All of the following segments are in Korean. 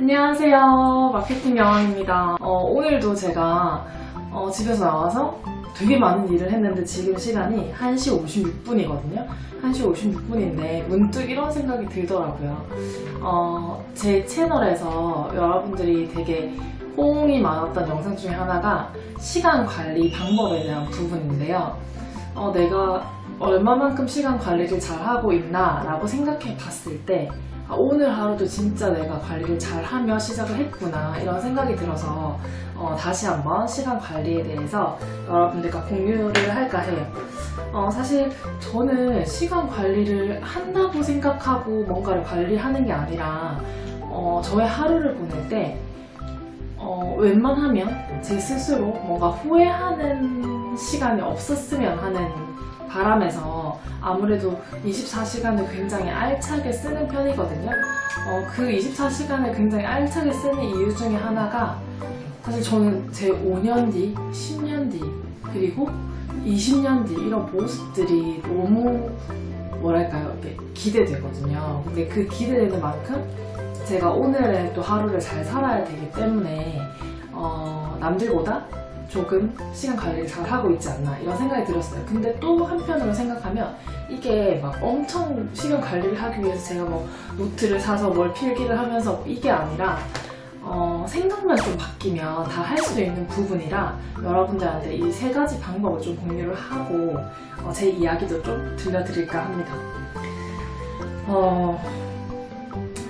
안녕하세요. 마케팅 여왕입니다. 오늘도 제가 집에서 나와서 되게 많은 일을 했는데 지금 시간이 1시 56분이거든요. 1시 56분인데 문득 이런 생각이 들더라고요. 제 채널에서 여러분들이 되게 호응이 많았던 영상 중에 하나가 시간 관리 방법에 대한 부분인데요. 내가 얼마만큼 시간 관리를 잘하고 있나 라고 생각해 봤을 때 오늘 하루도 진짜 내가 관리를 잘하며 시작을 했구나 이런 생각이 들어서 다시 한번 시간 관리에 대해서 여러분들과 공유를 할까 해요. 사실 저는 시간 관리를 한다고 생각하고 뭔가를 관리하는 게 아니라 저의 하루를 보낼 때 웬만하면 제 스스로 뭔가 후회하는 시간이 없었으면 하는 바람에서 아무래도 24시간을 굉장히 알차게 쓰는 편이거든요. 그 24시간을 굉장히 알차게 쓰는 이유 중에 하나가 사실 저는 제 5년 뒤, 10년 뒤, 그리고 20년 뒤 이런 모습들이 너무 뭐랄까요? 이렇게 기대되거든요. 근데 그 기대되는 만큼 제가 오늘의 또 하루를 잘 살아야 되기 때문에 남들보다 조금 시간 관리를 잘 하고 있지 않나 이런 생각이 들었어요. 근데 또 한편으로 생각하면 이게 막 엄청 시간 관리를 하기 위해서 제가 뭐 노트를 사서 뭘 필기를 하면서 이게 아니라 생각만 좀 바뀌면 다 할 수 있는 부분이라 여러분들한테 이 세 가지 방법을 좀 공유를 하고 제 이야기도 좀 들려드릴까 합니다.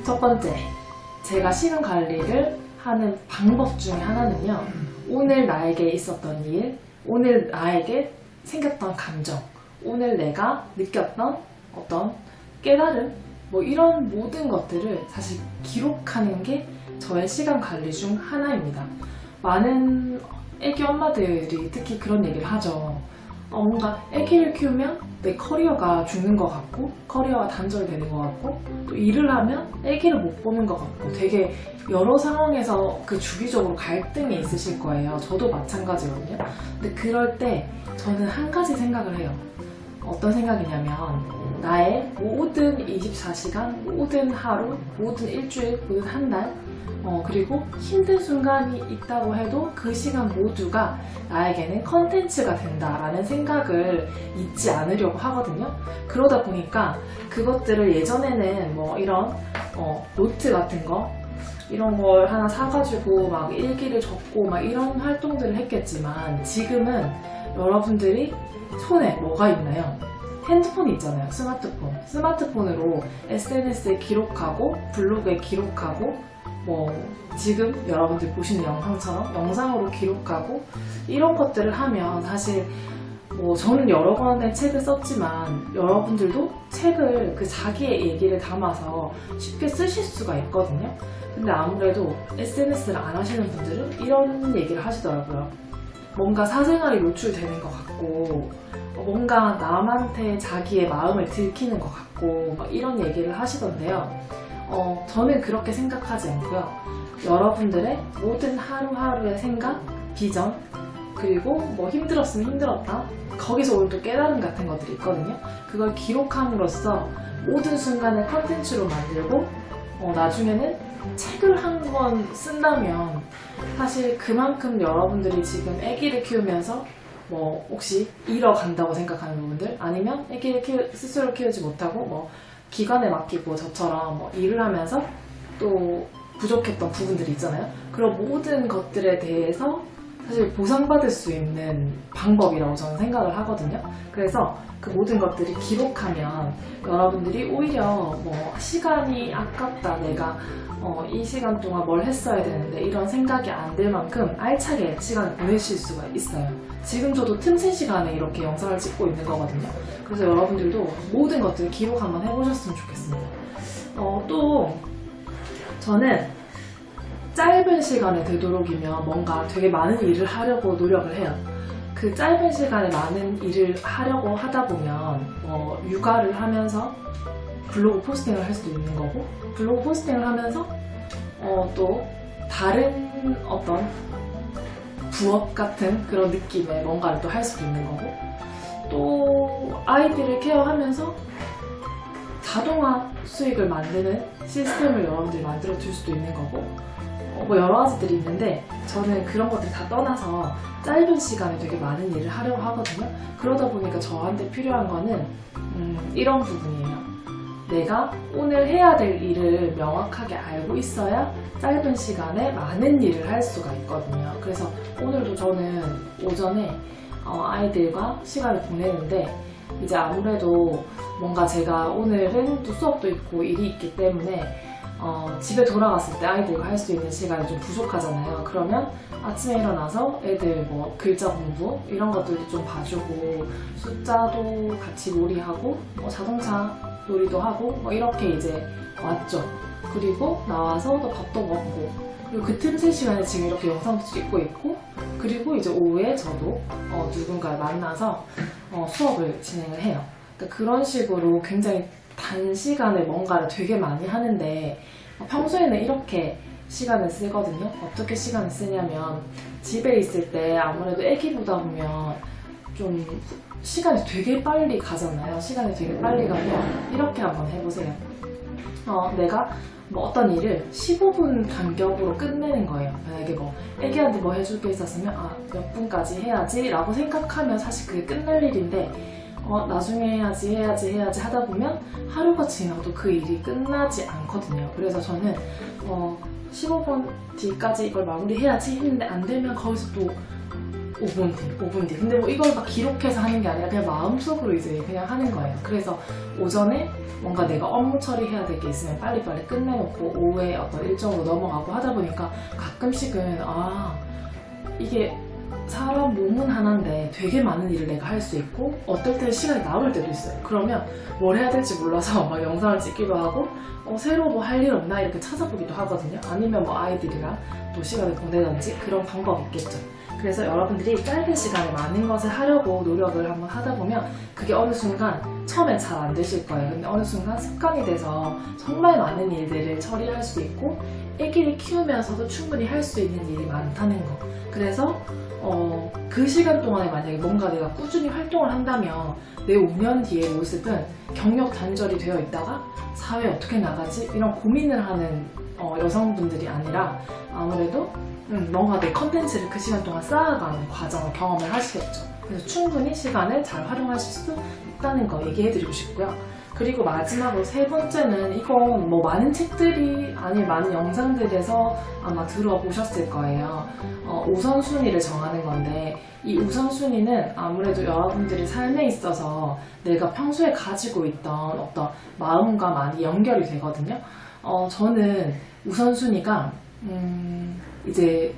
첫 번째, 제가 시간 관리를 하는 방법 중에 하나는요. 오늘 나에게 있었던 일, 오늘 나에게 생겼던 감정, 오늘 내가 느꼈던 어떤 깨달음, 뭐 이런 모든 것들을 사실 기록하는 게 저의 시간 관리 중 하나입니다. 많은 애기 엄마들이 특히 그런 얘기를 하죠. 뭔가 애기를 키우면 내 커리어가 죽는 것 같고 커리어가 단절되는 것 같고 또 일을 하면 애기를 못 보는 것 같고 되게 여러 상황에서 그 주기적으로 갈등이 있으실 거예요. 저도 마찬가지거든요. 근데 그럴 때 저는 한 가지 생각을 해요. 어떤 생각이냐면 나의 모든 24시간, 모든 하루, 모든 일주일, 모든 한 달 그리고 힘든 순간이 있다고 해도 그 시간 모두가 나에게는 컨텐츠가 된다라는 생각을 잊지 않으려고 하거든요. 그러다 보니까 그것들을 예전에는 뭐 이런 노트 같은 거 이런 걸 하나 사가지고 막 일기를 적고 막 이런 활동들을 했겠지만 지금은 여러분들이 손에 뭐가 있나요? 핸드폰이 있잖아요. 스마트폰. 스마트폰으로 SNS에 기록하고 블로그에 기록하고 뭐 지금 여러분들 보시는 영상처럼 영상으로 기록하고 이런 것들을 하면 사실 뭐 저는 여러 권의 책을 썼지만 여러분들도 책을 그 자기의 얘기를 담아서 쉽게 쓰실 수가 있거든요. 근데 아무래도 SNS를 안 하시는 분들은 이런 얘기를 하시더라고요. 뭔가 사생활이 노출되는 것 같고 뭔가 남한테 자기의 마음을 들키는 것 같고 막 이런 얘기를 하시던데요. 저는 그렇게 생각하지 않고요. 여러분들의 모든 하루하루의 생각, 비전, 그리고 뭐 힘들었으면 힘들었다. 거기서 오늘 또 깨달음 같은 것들이 있거든요. 그걸 기록함으로써 모든 순간을 컨텐츠로 만들고 나중에는 책을 한 권 쓴다면 사실 그만큼 여러분들이 지금 아기를 키우면서 뭐 혹시 잃어간다고 생각하는 부분들 아니면 아기를 스스로 키우지 못하고 뭐 기관에 맡기고 저처럼 뭐 일을 하면서 또 부족했던 부분들이 있잖아요. 그런 모든 것들에 대해서 사실 보상받을 수 있는 방법이라고 저는 생각을 하거든요. 그래서 그 모든 것들을 기록하면 여러분들이 오히려 뭐 시간이 아깝다 내가 이 시간 동안 뭘 했어야 되는데 이런 생각이 안 들 만큼 알차게 시간을 보내실 수가 있어요. 지금 저도 틈새 시간에 이렇게 영상을 찍고 있는 거거든요. 그래서 여러분들도 모든 것들을 기록 한번 해보셨으면 좋겠습니다. 또 저는 짧은 시간에 되도록이면 뭔가 되게 많은 일을 하려고 노력을 해요. 그 짧은 시간에 많은 일을 하려고 하다 보면 육아를 하면서 블로그 포스팅을 할 수도 있는 거고 블로그 포스팅을 하면서 또 다른 어떤 부업 같은 그런 느낌의 뭔가를 또 할 수도 있는 거고 또 아이들을 케어하면서 자동화 수익을 만드는 시스템을 여러분들이 만들어 줄 수도 있는 거고, 뭐 여러 가지들이 있는데 저는 그런 것들 다 떠나서 짧은 시간에 되게 많은 일을 하려고 하거든요. 그러다 보니까 저한테 필요한 거는 이런 부분이에요. 내가 오늘 해야 될 일을 명확하게 알고 있어야 짧은 시간에 많은 일을 할 수가 있거든요. 그래서 오늘도 저는 오전에 아이들과 시간을 보내는데, 이제 아무래도 뭔가 제가 오늘은 또 수업도 있고 일이 있기 때문에 집에 돌아갔을 때 아이들과 할 수 있는 시간이 좀 부족하잖아요. 그러면 아침에 일어나서 애들 뭐 글자 공부 이런 것들도 좀 봐주고, 숫자도 같이 놀이하고, 뭐 자동차 놀이도 하고, 뭐 이렇게 이제 왔죠. 그리고 나와서 또 밥도 먹고, 그리고 그 틈새 시간에 지금 이렇게 영상도 찍고 있고, 그리고 이제 오후에 저도 누군가를 만나서 수업을 진행을 해요. 그러니까 그런 식으로 굉장히 단시간에 뭔가를 되게 많이 하는데, 평소에는 이렇게 시간을 쓰거든요. 어떻게 시간을 쓰냐면, 집에 있을 때 아무래도 애기 보다 보면 좀 시간이 되게 빨리 가잖아요. 시간이 되게 빨리 가면 이렇게 한번 해보세요. 내가 뭐 어떤 일을 15분 간격으로 끝내는 거예요. 만약에 뭐 애기한테 뭐 해줄 게 있었으면 몇 분까지 해야지 라고 생각하면 사실 그게 끝날 일인데, 나중에 해야지 하다 보면 하루가 지나도 그 일이 끝나지 않거든요. 그래서 저는 15분 뒤까지 이걸 마무리해야지 했는데 안 되면 거기서 또 5분 뒤. 근데 뭐 이걸 막 기록해서 하는 게 아니라 그냥 마음속으로 이제 그냥 하는 거예요. 그래서 오전에 뭔가 내가 업무 처리해야 될 게 있으면 빨리빨리 끝내놓고 오후에 어떤 일정으로 넘어가고 하다 보니까 가끔씩은 이게 사람 몸은 하나인데 되게 많은 일을 내가 할 수 있고, 어떨 때는 시간이 남을 때도 있어요. 그러면 뭘 해야 될지 몰라서 막 영상을 찍기도 하고, 새로 뭐 할 일 없나 이렇게 찾아보기도 하거든요. 아니면 뭐 아이들이랑 또 시간을 보내든지 그런 방법이 있겠죠. 그래서 여러분들이 짧은 시간에 많은 것을 하려고 노력을 한번 하다 보면 그게 어느 순간 처음엔 잘 안 되실 거예요. 근데 어느 순간 습관이 돼서 정말 많은 일들을 처리할 수 있고, 아기를 키우면서도 충분히 할 수 있는 일이 많다는 거. 그래서 그 시간 동안에 만약에 뭔가 내가 꾸준히 활동을 한다면 내 5년 뒤의 모습은 경력 단절이 되어 있다가 사회에 어떻게 나가지? 이런 고민을 하는 여성분들이 아니라 아무래도 뭔가 내 컨텐츠를 그 시간 동안 쌓아가는 과정을 경험을 하시겠죠. 그래서 충분히 시간을 잘 활용하실 수 있다는 거 얘기해드리고 싶고요. 그리고 마지막으로 세 번째는, 이건 뭐 많은 책들이 아니 많은 영상들에서 아마 들어보셨을 거예요. 우선순위를 정하는 건데, 이 우선순위는 아무래도 여러분들이 삶에 있어서 내가 평소에 가지고 있던 어떤 마음과 많이 연결이 되거든요. 저는 우선순위가 이제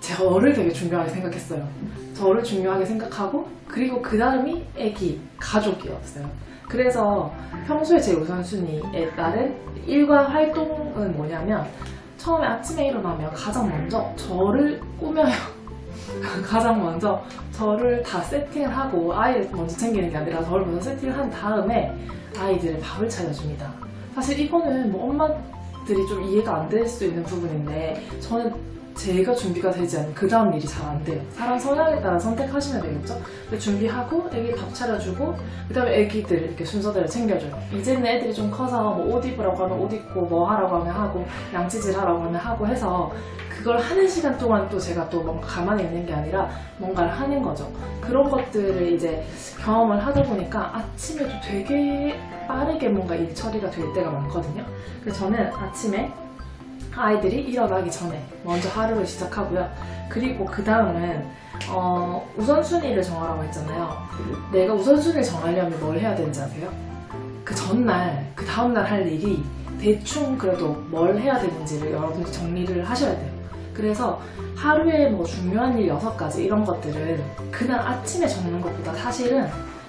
저를 되게 중요하게 생각했어요. 저를 중요하게 생각하고, 그리고 그 다음이 애기, 가족이었어요. 그래서 평소에 제 우선순위에 따른 일과 활동은 뭐냐면, 처음에 아침에 일어나면 가장 먼저 저를 꾸며요. 가장 먼저 저를 다 세팅을 하고, 아이를 먼저 챙기는 게 아니라 저를 먼저 세팅을 한 다음에 아이들의 밥을 차려줍니다. 사실 이거는 뭐 엄마들이 좀 이해가 안 될 수 있는 부분인데, 저는 제가 준비가 되지 않으면 그 다음 일이 잘 안 돼요. 사람 성향에 따라 선택하시면 되겠죠? 준비하고 애기 밥 차려주고, 그 다음에 애기들 이렇게 순서대로 챙겨줘요. 이제는 애들이 좀 커서 뭐 옷 입으라고 하면 옷 입고, 뭐 하라고 하면 하고, 양치질 하라고 하면 하고 해서 그걸 하는 시간 동안 또 제가 또 뭔가 가만히 있는 게 아니라 뭔가를 하는 거죠. 그런 것들을 이제 경험을 하다 보니까 아침에도 되게 빠르게 뭔가 일 처리가 될 때가 많거든요. 그래서 저는 아침에 아이들이 일어나기 전에 먼저 하루를 시작하고요. 그리고 그 다음은 우선순위를 정하라고 했잖아요. 내가 우선순위를 정하려면 뭘 해야 되는지 아세요? 그 전날, 그 다음날 할 일이 대충 그래도 뭘 해야 되는지를 여러분이 정리를 하셔야 돼요. 그래서 하루에 뭐 중요한 일 6가지 이런 것들은 그날 아침에 적는 것보다 사실은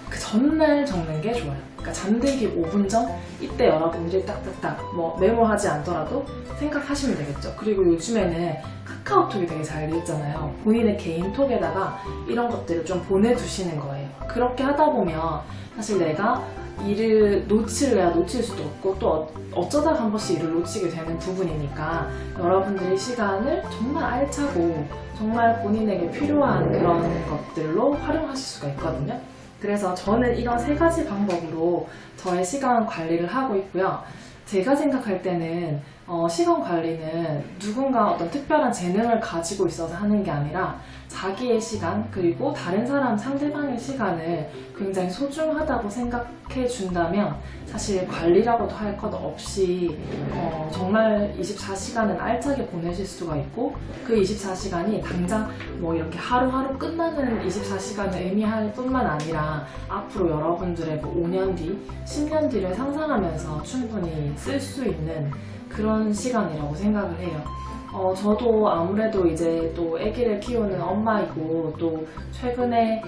그 전날 적는 게 좋아요. 그러니까 잠들기 5분 전, 이때 여러분들이 딱딱딱 뭐 메모하지 않더라도 생각하시면 되겠죠. 그리고 요즘에는 카카오톡이 되게 잘 돼 있잖아요. 본인의 개인톡에다가 이런 것들을 좀 보내두시는 거예요. 그렇게 하다 보면 사실 내가 일을 놓칠래야 놓칠 수도 없고, 또 어쩌다 한 번씩 일을 놓치게 되는 부분이니까 여러분들이 시간을 정말 알차고 정말 본인에게 필요한 그런 것들로 활용하실 수가 있거든요. 그래서 저는 이런 세 가지 방법으로 저의 시간 관리를 하고 있고요. 제가 생각할 때는 시간 관리는 누군가 어떤 특별한 재능을 가지고 있어서 하는 게 아니라 자기의 시간 그리고 다른 사람 상대방의 시간을 굉장히 소중하다고 생각해 준다면 사실 관리라고도 할 것 없이 정말 24시간은 알차게 보내실 수가 있고 그 24시간이 당장 뭐 이렇게 하루하루 끝나는 24시간을 의미할 뿐만 아니라 앞으로 여러분들의 뭐 5년 뒤, 10년 뒤를 상상하면서 충분히 쓸 수 있는 그런 시간이라고 생각을 해요. 저도 아무래도 이제 또 아기를 키우는 엄마이고 또 최근에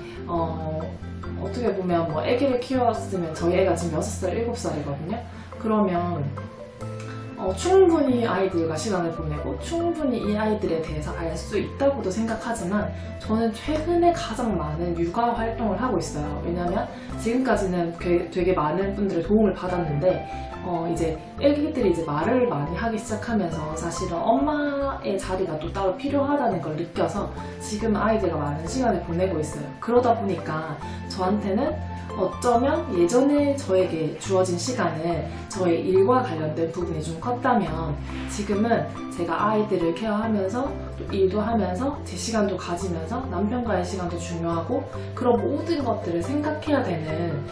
어떻게 보면 뭐 아기를 키웠으면 저희 애가 지금 6살, 7살이거든요. 그러면 충분히 아이들과 시간을 보내고 충분히 이 아이들에 대해서 알 수 있다고도 생각하지만 저는 최근에 가장 많은 육아 활동을 하고 있어요. 왜냐면 지금까지는 되게 많은 분들의 도움을 받았는데 이제 애기들이 이제 말을 많이 하기 시작하면서 사실은 엄마의 자리가 또 따로 필요하다는 걸 느껴서 지금 아이들과 많은 시간을 보내고 있어요. 그러다 보니까 저한테는 어쩌면 예전에 저에게 주어진 시간은 저의 일과 관련된 부분이 좀 컸다면 지금은 제가 아이들을 케어하면서 또 일도 하면서 제 시간도 가지면서 남편과의 시간도 중요하고 그런 모든 것들을 생각해야 되는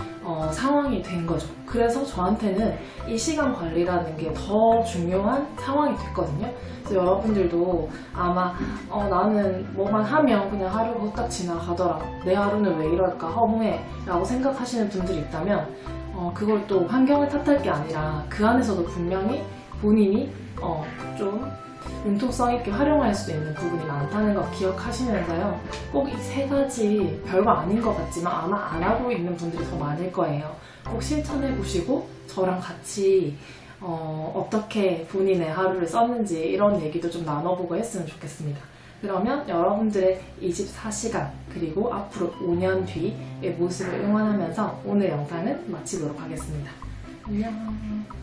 상황이 된 거죠. 그래서 저한테는 이 시간 관리라는 게 더 중요한 상황이 됐거든요. 그래서 여러분들도 아마 나는 뭐만 하면 그냥 하루가 후딱 지나가더라. 내 하루는 왜 이럴까 허무해 라고 생각하시는 분들이 있다면 그걸 또 환경을 탓할 게 아니라 그 안에서도 분명히 본인이 좀 융통성 있게 활용할 수 있는 부분이 많다는 거 기억하시면서요. 꼭 이 세 가지 별거 아닌 것 같지만 아마 안 하고 있는 분들이 더 많을 거예요. 꼭 실천해 보시고 저랑 같이 어떻게 본인의 하루를 썼는지 이런 얘기도 좀 나눠보고 했으면 좋겠습니다. 그러면 여러분들의 24시간 그리고 앞으로 5년 뒤의 모습을 응원하면서 오늘 영상은 마치도록 하겠습니다. 안녕.